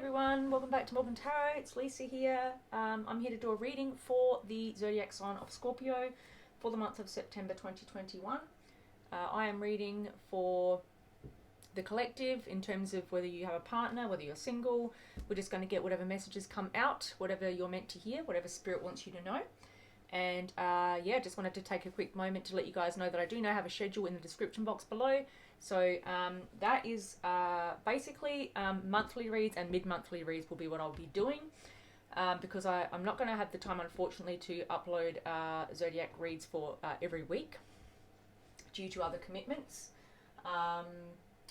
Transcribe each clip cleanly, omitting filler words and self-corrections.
everyone, welcome back to Morgan Tarot. It's Lisa here. I'm here to do a reading for the zodiac sign of Scorpio for the month of September 2021. I am reading for the collective in terms of whether you have a partner, whether you're single. We're just going to get whatever messages come out, whatever you're meant to hear, whatever spirit wants you to know. And yeah, just wanted to take a quick moment to let you guys know that I do now have a schedule in the description box below. So that is basically monthly reads and mid-monthly reads will be what I'll be doing because I'm not going to have the time, unfortunately, to upload zodiac reads for every week due to other commitments.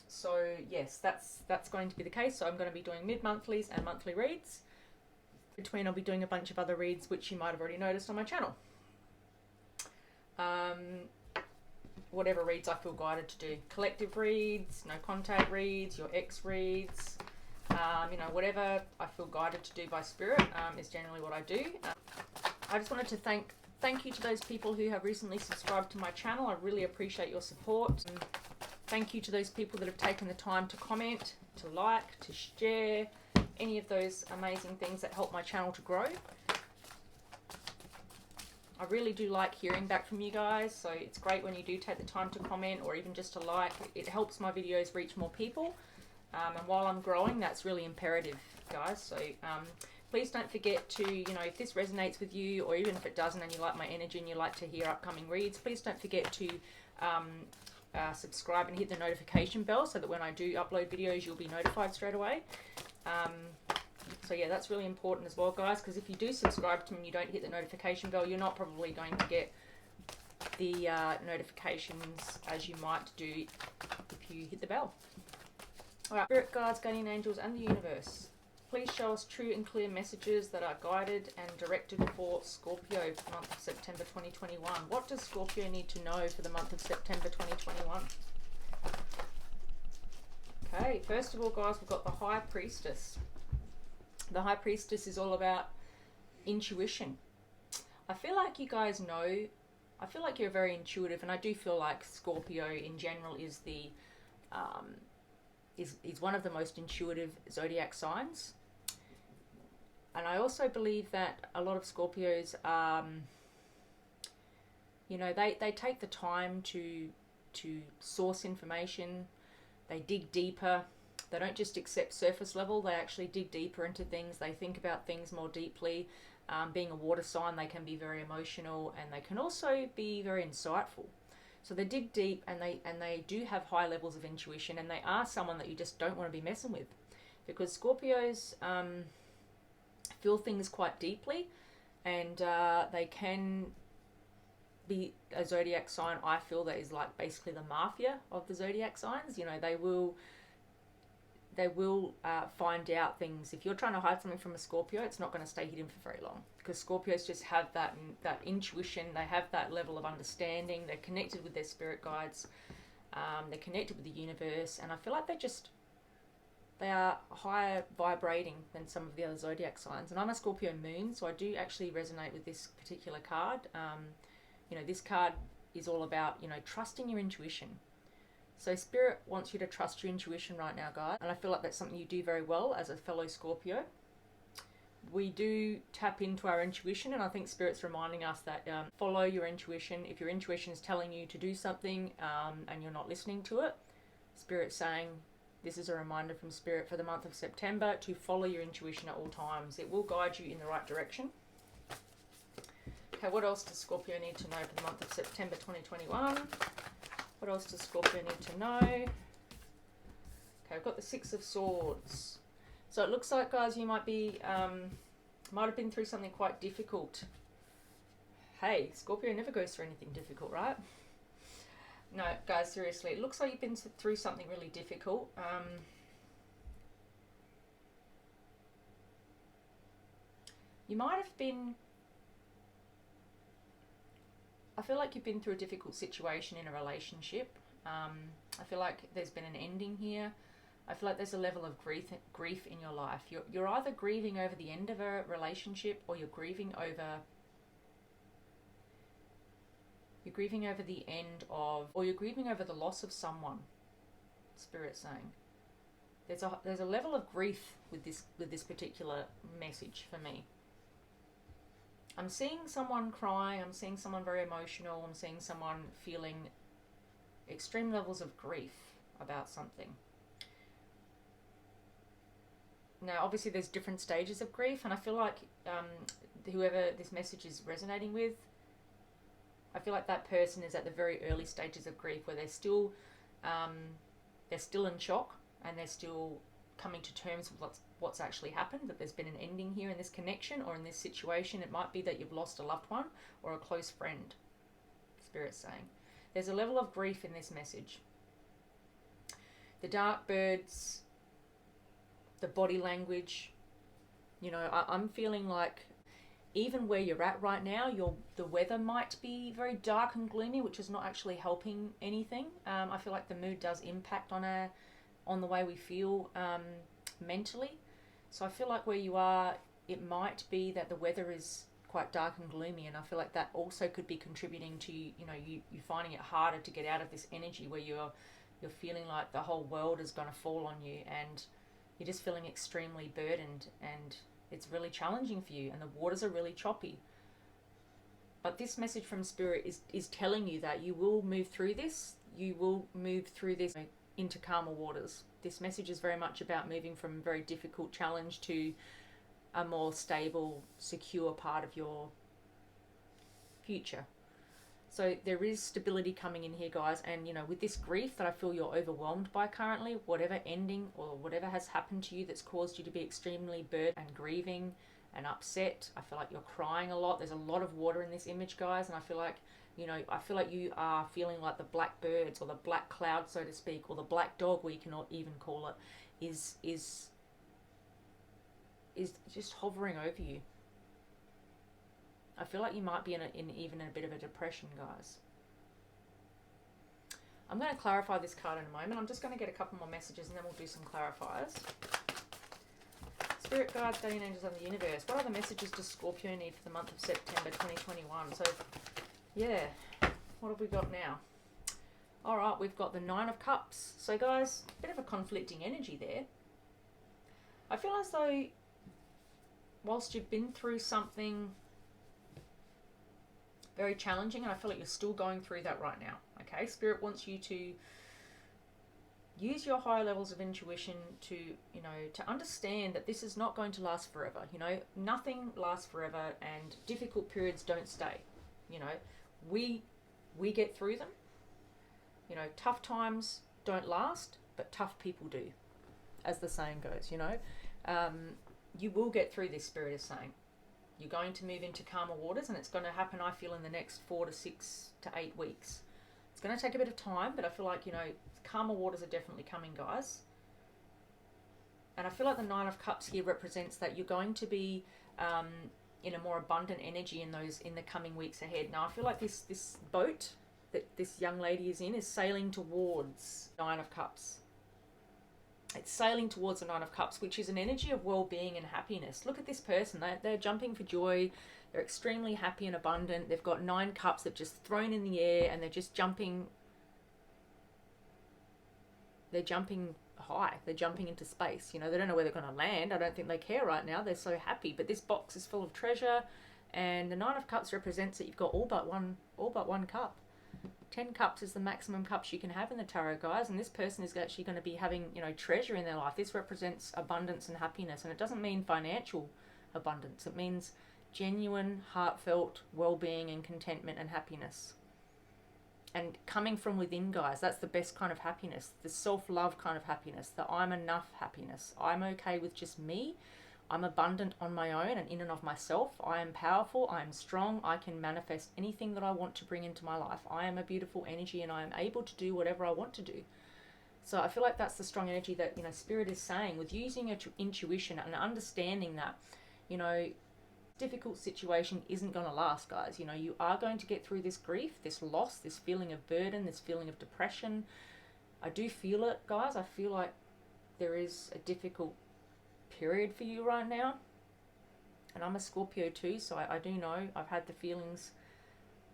So yes, that's going to be the case. So I'm going to be doing mid-monthlies and monthly reads. Between, I'll be doing a bunch of other reads which you might have already noticed on my channel. Whatever reads I feel guided to do. Collective reads, no contact reads, your ex reads, you know, whatever I feel guided to do by spirit is generally what I do. I just wanted to thank you to those people who have recently subscribed to my channel. I really appreciate your support. Thank you to those people that have taken the time to comment, to like, to share, any of those amazing things that help my channel to grow. I really do like hearing back from you guys, so it's great when you do take the time to comment or even just to like. It helps my videos reach more people, and while I'm growing, that's really imperative, guys. So please don't forget to, you know, if this resonates with you, or even if it doesn't and you like my energy and you like to hear upcoming reads, please don't forget to subscribe and hit the notification bell so that when I do upload videos, you'll be notified straight away. So yeah, that's really important as well, guys, because if you do subscribe to me and you don't hit the notification bell, you're not probably going to get the notifications as you might do if you hit the bell. Alright, spirit guides, guardian angels, and the universe, please show us true and clear messages that are guided and directed for Scorpio for the month of September 2021. What does Scorpio need to know for the month of September 2021? Okay, first of all, guys, we've got the High Priestess. The High Priestess is all about intuition. I feel like you guys know, I feel like you're very intuitive, and I do feel like Scorpio in general is the is one of the most intuitive zodiac signs. And I also believe that a lot of Scorpios, you know, they take the time to source information. They dig deeper. They don't just accept surface level. They actually dig deeper into things. They think about things more deeply. Being a water sign, they can be very emotional, and they can also be very insightful. So they dig deep, and they do have high levels of intuition, and they are someone that you just don't want to be messing with, because Scorpios feel things quite deeply, and they can be a zodiac sign, I feel, that is like basically the mafia of the zodiac signs. You know, they will find out things. If you're trying to hide something from a Scorpio, it's not going to stay hidden for very long, because Scorpios just have that intuition. They have that level of understanding. They're connected with their spirit guides. They're connected with the universe, and I feel like they are higher vibrating than some of the other zodiac signs. And I'm a Scorpio moon, so I do actually resonate with this particular card. You know, this card is all about, you know, trusting your intuition. So Spirit wants you to trust your intuition right now, guys. And I feel like that's something you do very well as a fellow Scorpio. We do tap into our intuition, and I think Spirit's reminding us that follow your intuition. If your intuition is telling you to do something and you're not listening to it, Spirit's saying, this is a reminder from Spirit for the month of September to follow your intuition at all times. It will guide you in the right direction. Okay, what else does Scorpio need to know for the month of September 2021? What else does Scorpio need to know? Okay, I've got the Six of Swords. So it looks like, guys, you might have been through something quite difficult. Hey, Scorpio never goes through anything difficult, right? No, guys, seriously, it looks like you've been through something really difficult. You might have been... I feel like you've been through a difficult situation in a relationship. I feel like there's been an ending here. I feel like there's a level of grief in your life. You're either grieving over the end of a relationship, or you're grieving over the end of, or you're grieving over the loss of someone. Spirit's saying There's a level of grief with this particular message for me. I'm seeing someone crying, I'm seeing someone very emotional, I'm seeing someone feeling extreme levels of grief about something. Now, obviously there's different stages of grief, and I feel like whoever this message is resonating with, I feel like that person is at the very early stages of grief where they're still in shock, and they're still coming to terms with what's actually happened, that there's been an ending here in this connection or in this situation. It might be that you've lost a loved one or a close friend, Spirit's saying. There's a level of grief in this message. The dark birds, the body language, you know, I'm feeling like even where you're at right now, the weather might be very dark and gloomy, which is not actually helping anything. I feel like the mood does impact on the way we feel mentally. So I feel like where you are, it might be that the weather is quite dark and gloomy, and I feel like that also could be contributing to you finding it harder to get out of this energy where you're feeling like the whole world is going to fall on you, and you're just feeling extremely burdened, and it's really challenging for you, and the waters are really choppy. But this message from Spirit is telling you that you will move through this. You will move through this into calmer waters. This message is very much about moving from a very difficult challenge to a more stable, secure part of your future. So there is stability coming in here, guys, and with this grief that I feel you're overwhelmed by currently, whatever ending or whatever has happened to you that's caused you to be extremely burdened and grieving and upset. I feel like you're crying a lot. There's a lot of water in this image, guys, and I feel like you are feeling like the black birds or the black cloud, so to speak, or the black dog, we can even call it, is just hovering over you. I feel like you might be even in a bit of a depression, guys. I'm going to clarify this card in a moment. I'm just going to get a couple more messages and then we'll do some clarifiers. Spirit guides, guardian angels of the universe. What other messages does Scorpio need for the month of September 2021? So, yeah, what have we got now? All right, we've got the Nine of Cups. So, guys, a bit of a conflicting energy there. I feel as though whilst you've been through something very challenging, and I feel like you're still going through that right now, okay? Spirit wants you to use your higher levels of intuition to, to understand that this is not going to last forever. Nothing lasts forever, and difficult periods don't stay. We get through them. Tough times don't last, but tough people do, as the saying goes. You will get through this, Spirit is saying. You're going to move into calmer waters, and it's going to happen, I feel, in the next 4 to 6 to 8 weeks. It's going to take a bit of time, but I feel like, calmer waters are definitely coming, guys. And I feel like the Nine of Cups here represents that you're going to be in a more abundant energy in the coming weeks ahead. Now, I feel like this boat that this young lady is in is sailing towards Nine of Cups. It's sailing towards the Nine of Cups, which is an energy of well-being and happiness. Look at this person. They're jumping for joy. They're extremely happy and abundant. They've got 9 cups that just thrown in the air, and they're just jumping. They're jumping high. They're jumping into space. They don't know where they're going to land. I don't think they care right now. They're so happy. But this box is full of treasure, and the Nine of Cups represents that you've got all but one cup. 10 cups is the maximum cups you can have in the tarot, guys, and this person is actually going to be having, treasure in their life. This represents abundance and happiness, and it doesn't mean financial abundance. It means genuine, heartfelt well-being and contentment and happiness. And coming from within, guys, that's the best kind of happiness, the self-love kind of happiness, the I'm enough happiness. I'm okay with just me. I'm abundant on my own and in and of myself. I am powerful. I am strong. I can manifest anything that I want to bring into my life. I am a beautiful energy, and I am able to do whatever I want to do. So I feel like that's the strong energy that, Spirit is saying, with using your intuition and understanding that, difficult situation isn't going to last, guys. You are going to get through this grief, this loss, this feeling of burden, this feeling of depression. I do feel it, guys. I feel like there is a difficult period for you right now, and I'm a Scorpio too, so I do know. I've had the feelings.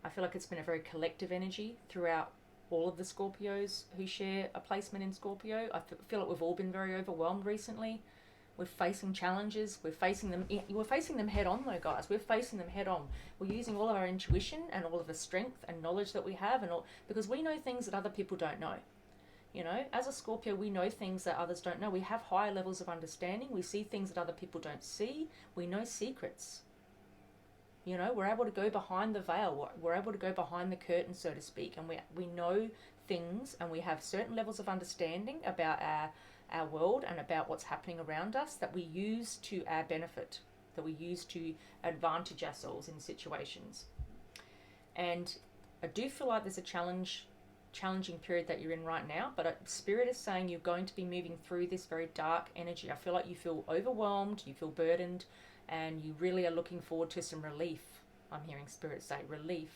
I feel like it's been a very collective energy throughout all of the Scorpios who share a placement in Scorpio. I feel like we've all been very overwhelmed recently. We're facing challenges. We're facing them head on, though, guys. We're facing them head on. We're using all of our intuition and all of the strength and knowledge that we have, because we know things that other people don't know. You know, as a Scorpio, we know things that others don't know. We have higher levels of understanding. We see things that other people don't see. We know secrets. You know, we're able to go behind the veil. We're able to go behind the curtain, so to speak, and we know things, and we have certain levels of understanding about our world and about what's happening around us that we use to our benefit, that we use to advantage ourselves in situations. And I do feel like there's a challenging period that you're in right now, but Spirit is saying you're going to be moving through this very dark energy. I feel like you feel overwhelmed, you feel burdened, and you really are looking forward to some relief. I'm hearing Spirit say relief.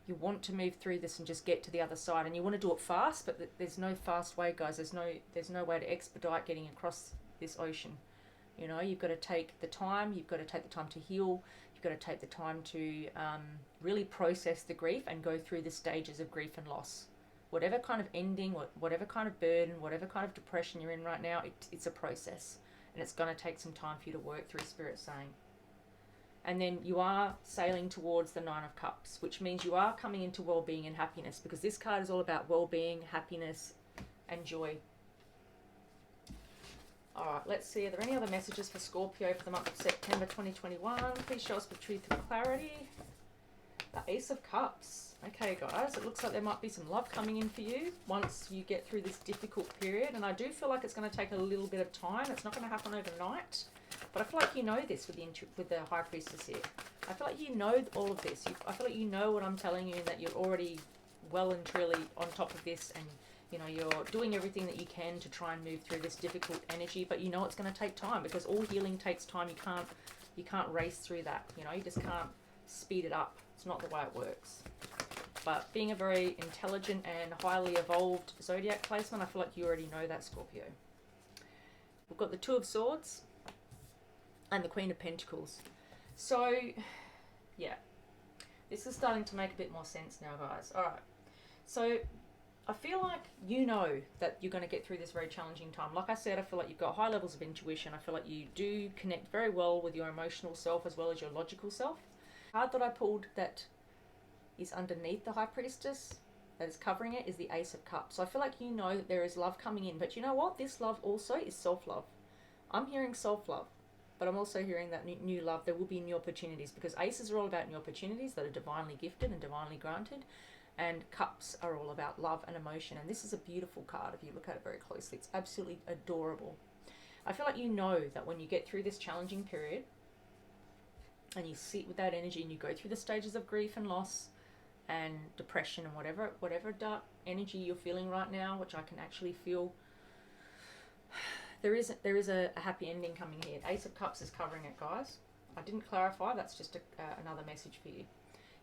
You want to move through this and just get to the other side, and you want to do it fast, but there's no fast way, guys. There's no way to expedite getting across this ocean. You know, you've got to take the time. You've got to take the time to heal. You've got to take the time to really process the grief and go through the stages of grief and loss. Whatever kind of ending, whatever kind of burden, whatever kind of depression you're in right now, it's a process. And it's going to take some time for you to work through, Spirit saying. And then you are sailing towards the Nine of Cups, which means you are coming into well-being and happiness, because this card is all about well-being, happiness, and joy. All right, let's see. Are there any other messages for Scorpio for the month of September 2021? Please show us the truth and clarity. The Ace of Cups. Okay, guys, it looks like there might be some love coming in for you once you get through this difficult period. And I do feel like it's going to take a little bit of time. It's not going to happen overnight. But I feel like you know this with the High Priestess here. I feel like you know all of this. I feel like you know what I'm telling you, and that you're already well and truly on top of this, and you know you're doing everything that you can to try and move through this difficult energy. But you know it's going to take time, because all healing takes time. You can't race through that. You know, you just can't speed it up. It's not the way it works. But being a very intelligent and highly evolved zodiac placement, I feel like you already know that, Scorpio. We've got the Two of Swords and the Queen of Pentacles. So, yeah. This is starting to make a bit more sense now, guys. Alright. So, I feel like you know that you're going to get through this very challenging time. Like I said, I feel like you've got high levels of intuition. I feel like you do connect very well with your emotional self as well as your logical self. The card that I pulled that is underneath the High Priestess, that is covering it, is the Ace of Cups. So I feel like you know that there is love coming in. But you know what? This love also is self-love. I'm hearing self-love. But I'm also hearing that new love, there will be new opportunities, because aces are all about new opportunities that are divinely gifted and divinely granted. And cups are all about love and emotion. And this is a beautiful card if you look at it very closely. It's absolutely adorable. I feel like you know that when you get through this challenging period and you sit with that energy and you go through the stages of grief and loss and depression and whatever dark energy you're feeling right now, which I can actually feel, there is a happy ending coming here. Ace of Cups is covering it, guys. I didn't clarify. That's just another message for you.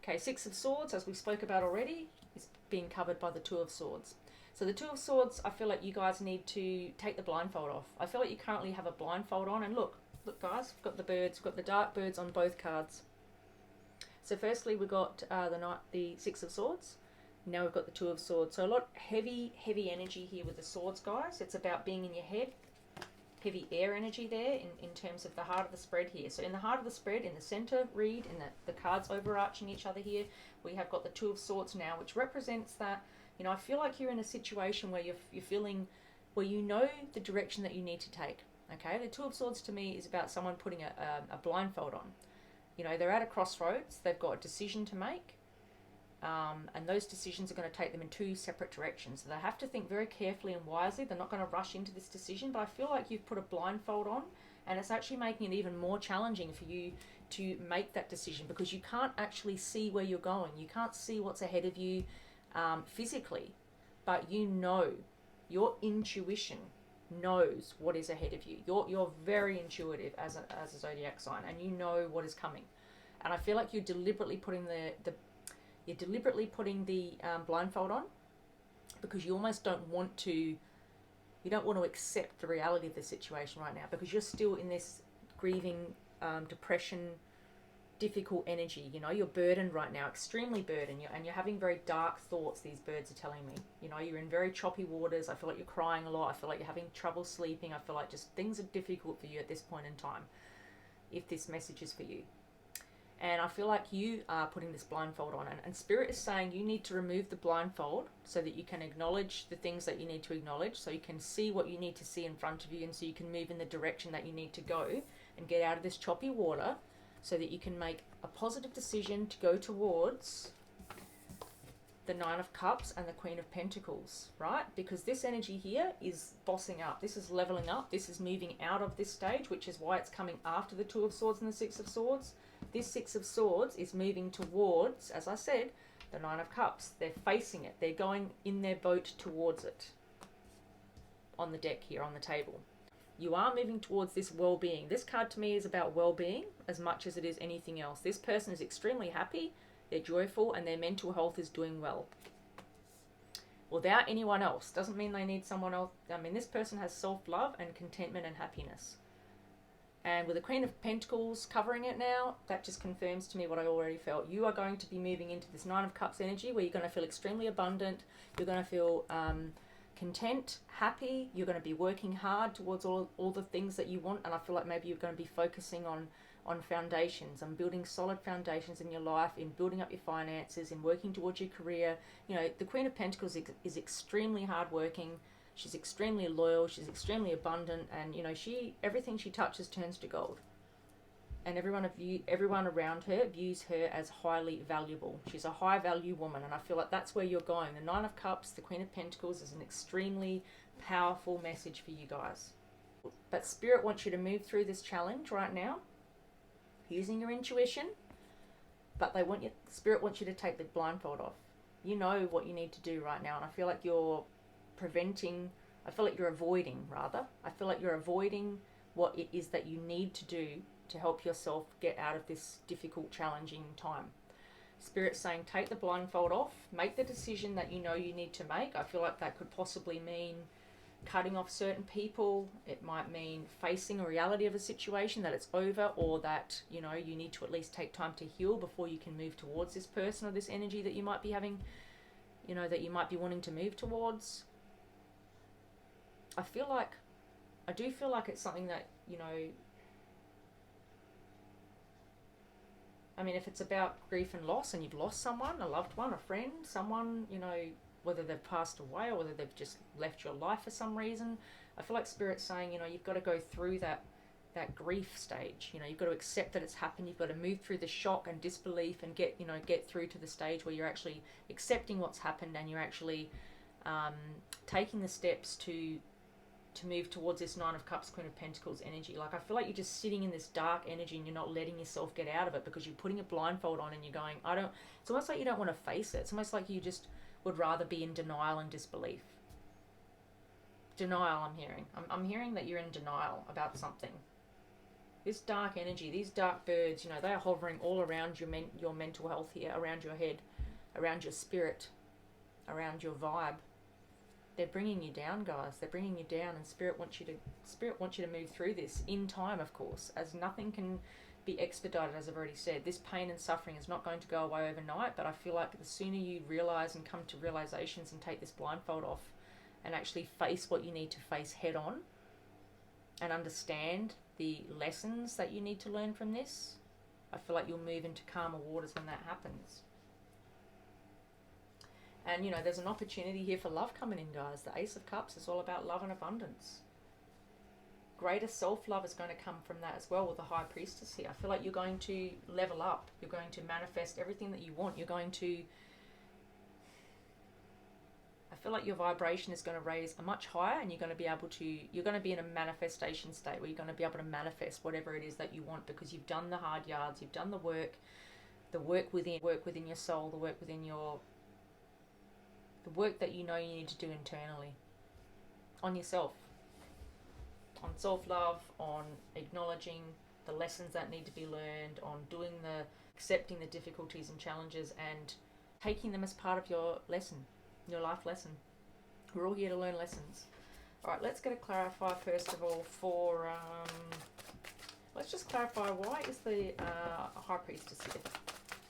Okay, Six of Swords, as we spoke about already, is being covered by the Two of Swords. So the Two of Swords, I feel like you guys need to take the blindfold off. I feel like you currently have a blindfold on. And look guys, we've got the birds. We've got the dark birds on both cards. So firstly, we've got the Six of Swords. Now we've got the Two of Swords. So a lot heavy energy here with the swords, guys. It's about being in your head. Heavy air energy there in terms of the heart of the spread here. So in the heart of the spread, in the center read, in the cards overarching each other here, we have got the Two of Swords now, which represents that, you know, I feel like you're in a situation where you're feeling, where you know the direction that you need to take. Okay, the Two of Swords to me is about someone putting a blindfold on. You know, they're at a crossroads, they've got a decision to make, and those decisions are going to take them in two separate directions. So they have to think very carefully and wisely. They're not going to rush into this decision, but I feel like you've put a blindfold on, and it's actually making it even more challenging for you to make that decision, because you can't actually see where you're going. You can't see what's ahead of you physically, but you know, your intuition knows what is ahead of you. You're very intuitive as a zodiac sign, and you know what is coming. And I feel like you're deliberately putting the blindfold on, because you almost don't want to accept the reality of the situation right now, because you're still in this grieving, depression, difficult energy. You know, you're burdened right now, extremely burdened, and you're having very dark thoughts, these birds are telling me. You know, you're in very choppy waters. I feel like you're crying a lot. I feel like you're having trouble sleeping. I feel like just things are difficult for you at this point in time, if this message is for you. And I feel like you are putting this blindfold on, and Spirit is saying you need to remove the blindfold so that you can acknowledge the things that you need to acknowledge, so you can see what you need to see in front of you, and so you can move in the direction that you need to go and get out of this choppy water, so that you can make a positive decision to go towards the Nine of Cups and the Queen of Pentacles, right? Because this energy here is bossing up. This is leveling up. This is moving out of this stage, which is why it's coming after the Two of Swords and the Six of Swords. This Six of Swords is moving towards, as I said, the Nine of Cups. They're facing it. They're going in their boat towards it. On the deck here, on the table. You are moving towards this well-being. This card to me is about well-being as much as it is anything else. This person is extremely happy, they're joyful, and their mental health is doing well. Without anyone else. Doesn't mean they need someone else. I mean, this person has self-love and contentment and happiness. And with the Queen of Pentacles covering it now, that just confirms to me what I already felt. You are going to be moving into this Nine of Cups energy where you're going to feel extremely abundant. You're going to feel content, happy. You're going to be working hard towards all the things that you want. And I feel like maybe you're going to be focusing on foundations, on building solid foundations in your life, in building up your finances, in working towards your career. You know, the Queen of Pentacles is extremely hardworking. She's extremely loyal, she's extremely abundant, and you know, everything she touches turns to gold. And everyone around her views her as highly valuable. She's a high value woman, and I feel like that's where you're going. The Nine of Cups, the Queen of Pentacles is an extremely powerful message for you guys. But Spirit wants you to move through this challenge right now, using your intuition, but Spirit wants you to take the blindfold off. You know what you need to do right now, and I feel like you're avoiding what it is that you need to do to help yourself get out of this difficult, challenging time. Spirit's saying take the blindfold off, make the decision that you know you need to make. I feel like that could possibly mean cutting off certain people. It might mean facing a reality of a situation, that it's over, or that, you know, you need to at least take time to heal before you can move towards this person or this energy that you might be having, you know, that you might be wanting to move towards. I do feel like it's something that, you know, I mean, if it's about grief and loss and you've lost someone, a loved one, a friend, someone, you know, whether they've passed away or whether they've just left your life for some reason, I feel like Spirit's saying, you know, you've got to go through that grief stage. You know, you've got to accept that it's happened. You've got to move through the shock and disbelief and get through to the stage where you're actually accepting what's happened, and you're actually taking the steps to move towards this Nine of Cups, Queen of Pentacles energy. Like, I feel like you're just sitting in this dark energy and you're not letting yourself get out of it because you're putting a blindfold on and you're going, it's almost like you don't want to face it. It's almost like you just would rather be in denial and disbelief. Denial, I'm hearing. I'm hearing that you're in denial about something. This dark energy, these dark birds, you know, they are hovering all around your mental health here, around your head, around your spirit, around your vibe. They're bringing you down, guys. They're bringing you down, and Spirit wants you to move through this in time, of course, as nothing can be expedited, as I've already said. This pain and suffering is not going to go away overnight, but I feel like the sooner you realize and come to realizations and take this blindfold off and actually face what you need to face head on and understand the lessons that you need to learn from this, I feel like you'll move into calmer waters when that happens. And, you know, there's an opportunity here for love coming in, guys. The Ace of Cups is all about love and abundance. Greater self-love is going to come from that as well with the High Priestess here. I feel like you're going to level up. You're going to manifest everything that you want. I feel like your vibration is going to raise much higher, and you're going to be in a manifestation state where you're going to be able to manifest whatever it is that you want, because you've done the hard yards, you've done the work within your soul, the work that you know you need to do internally on yourself, on self-love, on acknowledging the lessons that need to be learned, on accepting the difficulties and challenges and taking them as part of your lesson, your life lesson. We're all here to learn lessons. All right, let's get a clarifier first of all for Let's just clarify, why is the High Priestess here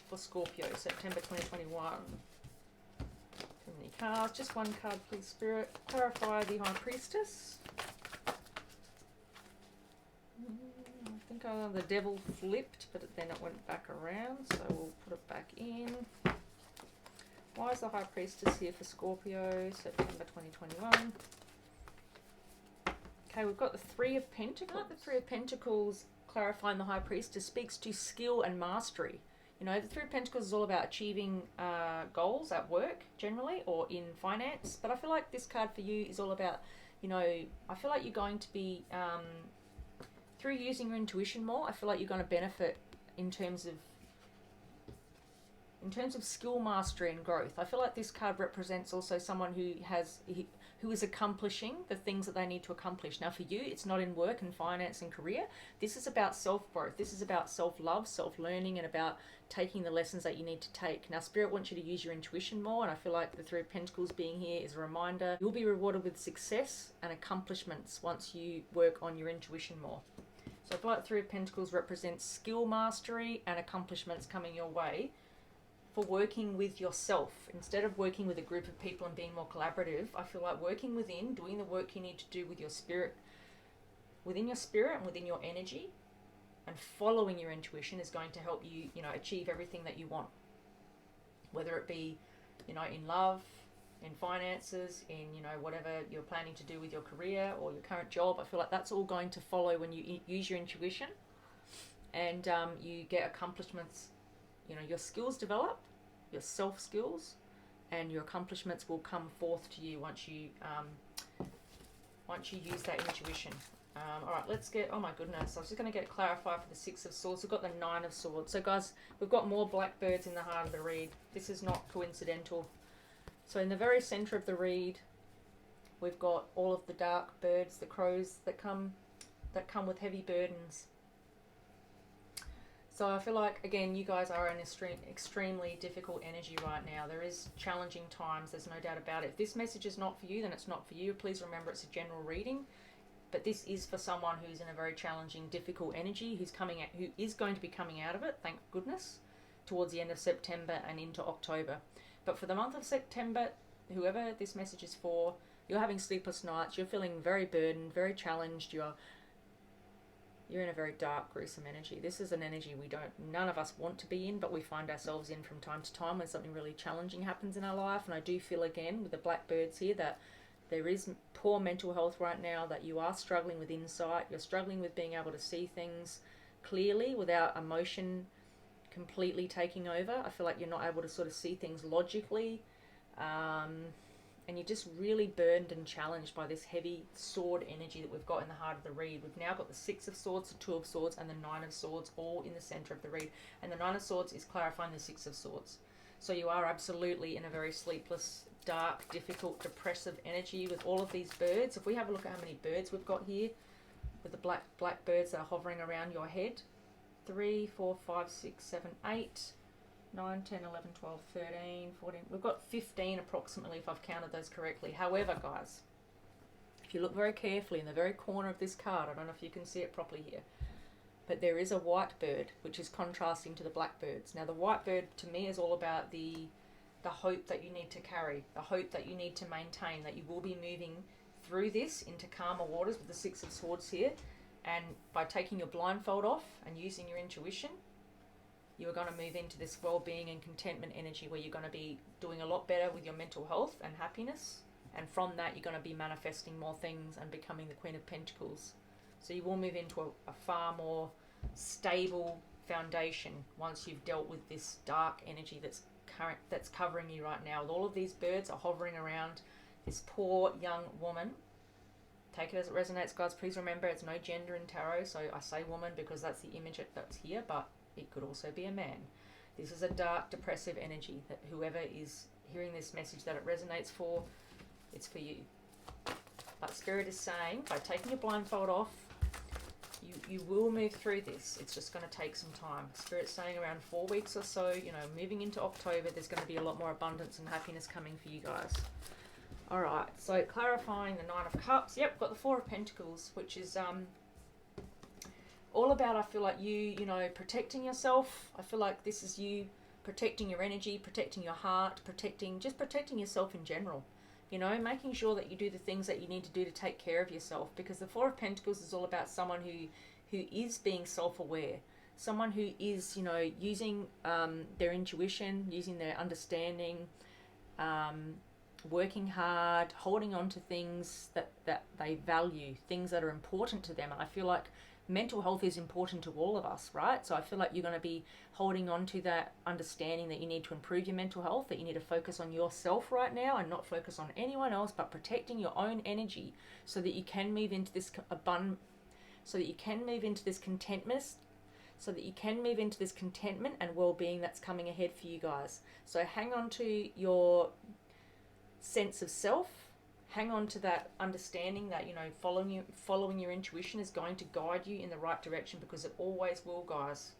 for Scorpio, September 2021? Too many cards. Just one card, please, Spirit. Clarify the High Priestess. I think the Devil flipped, but then it went back around, so we'll put it back in. Why is the High Priestess here for Scorpio, September 2021? Okay, we've got the Three of Pentacles. The Three of Pentacles, clarifying the High Priestess, speaks to skill and mastery. You know, the Three of Pentacles is all about achieving goals at work, generally, or in finance. But I feel like this card for you is all about, you know, I feel like you're going to be, through using your intuition more, I feel like you're going to benefit in terms of skill mastery and growth. I feel like this card represents also someone who is accomplishing the things that they need to accomplish. Now for you, it's not in work and finance and career. This is about self-growth. This is about self-love, self-learning, and about taking the lessons that you need to take. Now Spirit wants you to use your intuition more, and I feel like the Three of Pentacles being here is a reminder. You'll be rewarded with success and accomplishments once you work on your intuition more. So I feel like the Three of Pentacles represents skill mastery and accomplishments coming your way for working with yourself. Instead of working with a group of people and being more collaborative, I feel like working within, doing the work you need to do with your spirit, within your spirit and within your energy, and following your intuition is going to help you, you know, achieve everything that you want. Whether it be, you know, in love, in finances, in, you know, whatever you're planning to do with your career or your current job, I feel like that's all going to follow when you use your intuition, and you get accomplishments. You know, your skills develop, your self skills, and your accomplishments will come forth to you once you use that intuition. All right, let's get, oh my goodness, I was just going to get clarified for the Six of Swords. We've got the Nine of Swords. So guys, we've got more blackbirds in the heart of the read. This is not coincidental. So in the very center of the read, we've got all of the dark birds, the crows that come with heavy burdens. So I feel like, again, you guys are in extremely difficult energy right now. There is challenging times, there's no doubt about it. If this message is not for you, then it's not for you. Please remember it's a general reading. But this is for someone who's in a very challenging, difficult energy, who is going to be coming out of it, thank goodness, towards the end of September and into October. But for the month of September, whoever this message is for, you're having sleepless nights, you're feeling very burdened, very challenged, you're in a very dark, gruesome energy. This is an energy none of us want to be in, but we find ourselves in from time to time when something really challenging happens in our life. And I do feel, again, with the blackbirds here, that there is poor mental health right now, that you are struggling with insight, you're struggling with being able to see things clearly without emotion completely taking over. I feel like you're not able to sort of see things logically. And you're just really burdened and challenged by this heavy sword energy that we've got in the heart of the read. We've now got the Six of Swords, the Two of Swords, and the Nine of Swords all in the center of the read. And the Nine of Swords is clarifying the Six of Swords. So you are absolutely in a very sleepless, dark, difficult, depressive energy with all of these birds. If we have a look at how many birds we've got here, with the black birds that are hovering around your head. 3, 4, 5, 6, 7, 8... 9, 10, 11, 12, 13, 14. We've got 15 approximately, if I've counted those correctly. However, guys, if you look very carefully in the very corner of this card, I don't know if you can see it properly here, but there is a white bird, which is contrasting to the blackbirds. Now, the white bird, to me, is all about the hope that you need to carry, the hope that you need to maintain, that you will be moving through this into calmer waters with the Six of Swords here. And by taking your blindfold off and using your intuition, you are going to move into this well-being and contentment energy where you're going to be doing a lot better with your mental health and happiness. And from that, you're going to be manifesting more things and becoming the Queen of Pentacles. So you will move into a far more stable foundation once you've dealt with this dark energy that's covering you right now. With all of these birds are hovering around this poor young woman. Take it as it resonates, guys. Please remember, it's no gender in tarot. So I say woman because that's the image that's here, but it could also be a man. This is a dark, depressive energy that whoever is hearing this message that it resonates for, it's for you. But Spirit is saying, by taking your blindfold off, you will move through this. It's just going to take some time. Spirit's saying around 4 weeks or so, you know, moving into October, there's going to be a lot more abundance and happiness coming for you guys. All right, so clarifying the Nine of Cups. Yep, got the Four of Pentacles, which is all about, I feel like you know, protecting yourself. I feel like this is you protecting your energy, protecting your heart, just protecting yourself in general. You know, making sure that you do the things that you need to do to take care of yourself, because the Four of Pentacles is all about someone who is being self-aware, someone who is, you know, using their intuition, using their understanding, working hard, holding on to things that they value, things that are important to them. And I feel like mental health is important to all of us, right? So I feel like you're going to be holding on to that understanding that you need to improve your mental health, that you need to focus on yourself right now and not focus on anyone else, but protecting your own energy so that you can move into this contentment, so that you can move into this contentment and well-being that's coming ahead for you guys. So hang on to your sense of self. Hang on to that understanding that, you know, following your intuition is going to guide you in the right direction, because it always will, guys.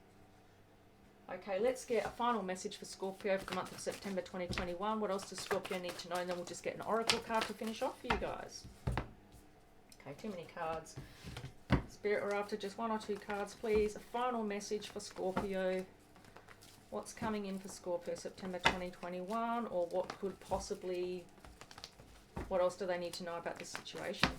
Okay, let's get a final message for Scorpio for the month of September 2021. What else does Scorpio need to know? And then we'll just get an oracle card to finish off for you guys. Okay, too many cards. Spirit, we're after just 1 or 2 cards, please. A final message for Scorpio. What's coming in for Scorpio September 2021, or what could possibly... what else do they need to know about this situation?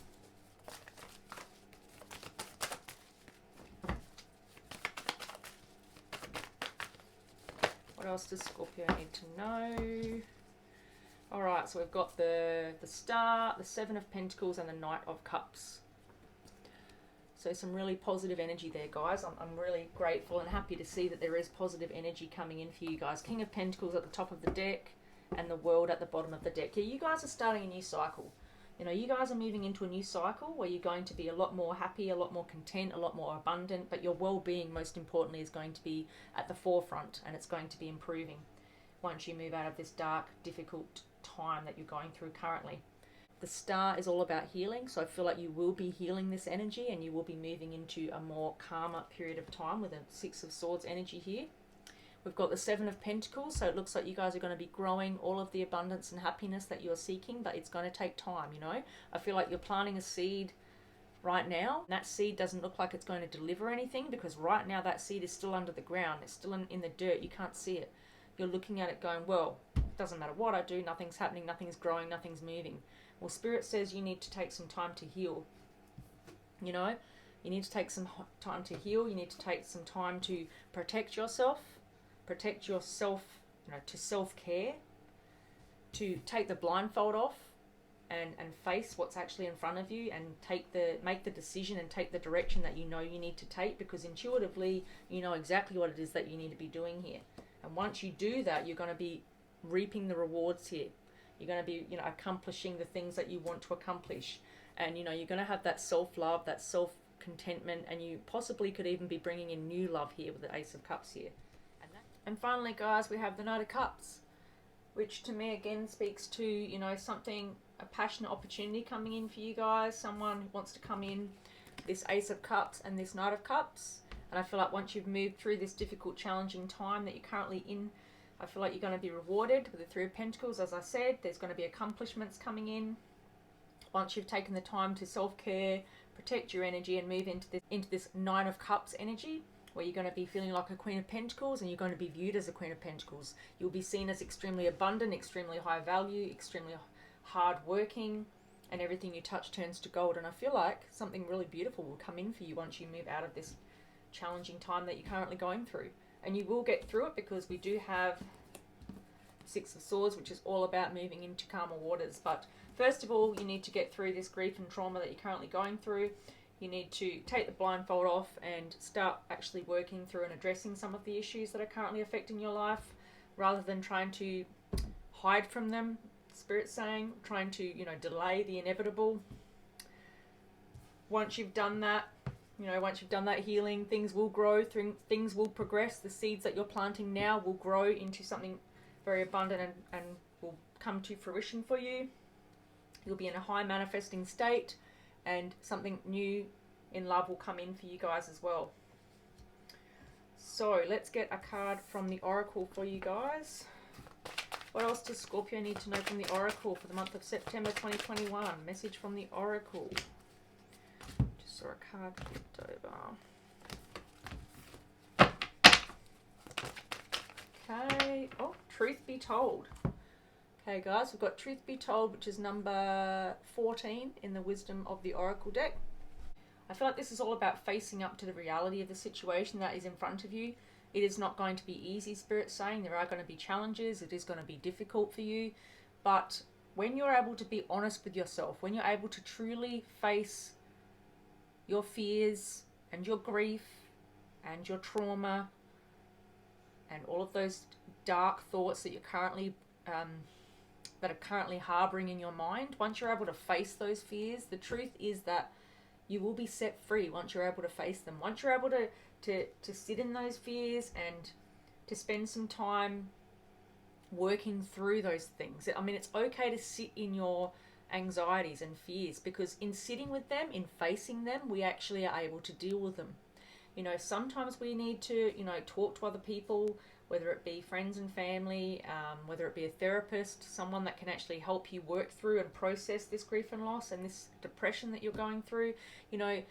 What else does Scorpio need to know? Alright, so we've got the Star, the Seven of Pentacles, and the Knight of Cups. So some really positive energy there, guys. I'm really grateful and happy to see that there is positive energy coming in for you guys. King of Pentacles at the top of the deck, and the World at the bottom of the deck. Yeah, you guys are starting a new cycle. You know, you guys are moving into a new cycle where you're going to be a lot more happy, a lot more content, a lot more abundant, but your well-being, most importantly, is going to be at the forefront, and it's going to be improving once you move out of this dark, difficult time that you're going through currently. The Star is all about healing, so I feel like you will be healing this energy, and you will be moving into a more calmer period of time with a Six of Swords energy here. We've got the Seven of Pentacles, so it looks like you guys are going to be growing all of the abundance and happiness that you're seeking, but it's going to take time, you know. I feel like you're planting a seed right now, and that seed doesn't look like it's going to deliver anything, because right now that seed is still under the ground. It's still in the dirt. You can't see it. You're looking at it going, well, it doesn't matter what I do. Nothing's happening. Nothing's growing. Nothing's moving. Well, Spirit says you need to take some time to heal, you know. You need to take some time to heal. You need to take some time to protect yourself, you know, to self-care, to take the blindfold off and face what's actually in front of you, and make the decision and take the direction that you know you need to take, because intuitively you know exactly what it is that you need to be doing here. And once you do that, you're going to be reaping the rewards here. You're going to be, you know, accomplishing the things that you want to accomplish, and you know, you're going to have that self-love, that self-contentment, and you possibly could even be bringing in new love here with the Ace of Cups here. And finally, guys, we have the Knight of Cups, which to me again speaks to, you know, something, a passionate opportunity coming in for you guys. Someone who wants to come in, this Ace of Cups and this Knight of Cups. And I feel like once you've moved through this difficult, challenging time that you're currently in, I feel like you're going to be rewarded with the Three of Pentacles. As I said, there's going to be accomplishments coming in. Once you've taken the time to self-care, protect your energy, and move into this Nine of Cups energy, where you're going to be feeling like a Queen of Pentacles, and you're going to be viewed as a Queen of Pentacles. You'll be seen as extremely abundant, extremely high value, extremely hard working, and everything you touch turns to gold. And I feel like something really beautiful will come in for you once you move out of this challenging time that you're currently going through. And you will get through it, because we do have Six of Swords, which is all about moving into calmer waters. But first of all, you need to get through this grief and trauma that you're currently going through. You need to take the blindfold off and start actually working through and addressing some of the issues that are currently affecting your life, rather than trying to hide from them. Spirit's saying, trying to, you know, delay the inevitable. Once you've done that, you know, once you've done that healing, things will grow, things will progress. The seeds that you're planting now will grow into something very abundant and will come to fruition for you. You'll be in a high manifesting state, and something new in love will come in for you guys as well. So let's get a card from the Oracle for you guys. What else does Scorpio need to know from the Oracle for the month of September 2021? Message from the Oracle. Just saw a card flipped over. Truth Be Told. Okay, guys, we've got Truth Be Told, which is number 14 in the Wisdom of the Oracle deck. I feel like this is all about facing up to the reality of the situation that is in front of you. It is not going to be easy, Spirit's saying. There are going to be challenges. It is going to be difficult for you. But when you're able to be honest with yourself, when you're able to truly face your fears and your grief and your trauma and all of those dark thoughts that you're currently that are currently harboring in your mind, once you're able to face those fears, the truth is that you will be set free once you're able to face them. Once you're able to sit in those fears and to spend some time working through those things. I mean, it's okay to sit in your anxieties and fears, because in sitting with them, in facing them, we actually are able to deal with them. You know, sometimes we need to, you know, talk to other people, whether it be friends and family, whether it be a therapist, someone that can actually help you work through and process this grief and loss and this depression that you're going through. You know,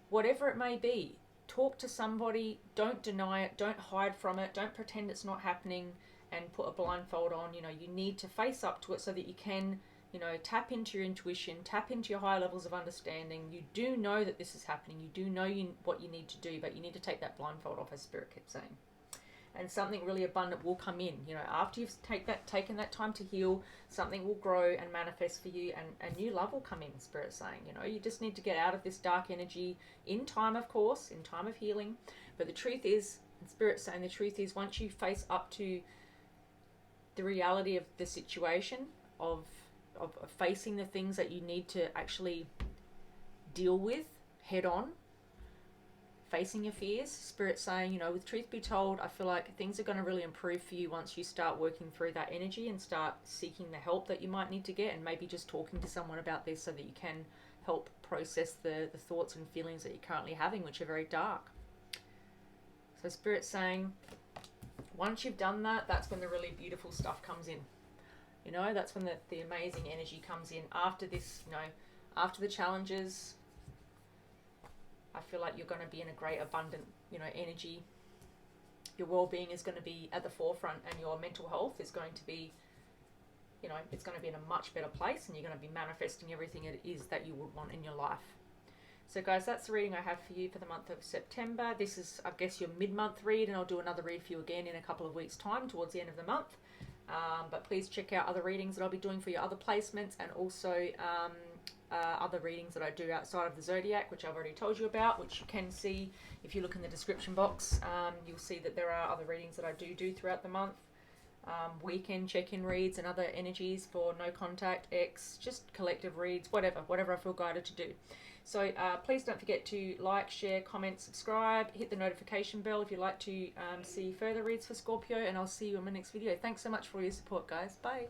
whatever it may be, talk to somebody. Don't deny it. Don't hide from it. Don't pretend it's not happening and put a blindfold on. You know, you need to face up to it so that you can, you know, tap into your intuition, tap into your higher levels of understanding. You do know that this is happening. You do know what you need to do, but you need to take that blindfold off, as Spirit kept saying. And something really abundant will come in. You know, after you've taken that time to heal, something will grow and manifest for you, and a new love will come in, Spirit's saying. You know, you just need to get out of this dark energy in time, of course, in time of healing. But the truth is, and Spirit's saying, the truth is, once you face up to the reality of the situation, of facing the things that you need to actually deal with head on, facing your fears, Spirit's saying, you know, with Truth Be Told, I feel like things are going to really improve for you once you start working through that energy and start seeking the help that you might need to get, and maybe just talking to someone about this so that you can help process the thoughts and feelings that you're currently having, which are very dark. So Spirit's saying, once you've done that, that's when the really beautiful stuff comes in. You know, that's when the amazing energy comes in. After this, you know, after the challenges, I feel like you're going to be in a great, abundant, you know, energy. Your well-being is going to be at the forefront, and your mental health is going to be, you know, it's going to be in a much better place, and you're going to be manifesting everything it is that you would want in your life. So guys, that's the reading I have for you for the month of September. This is, I guess, your mid-month read, and I'll do another read for you again in a couple of weeks' time towards the end of the month. But please check out other readings that I'll be doing for your other placements, and also other readings that I do outside of the zodiac, which I've already told you about, which you can see if you look in the description box. You'll see that there are other readings that I do throughout the month. Weekend check-in reads and other energies for no contact, X, just collective reads, whatever I feel guided to do. So please don't forget to like, share, comment, subscribe, hit the notification bell if you'd like to see further reads for Scorpio, and I'll see you in my next video. Thanks so much for all your support, guys. Bye.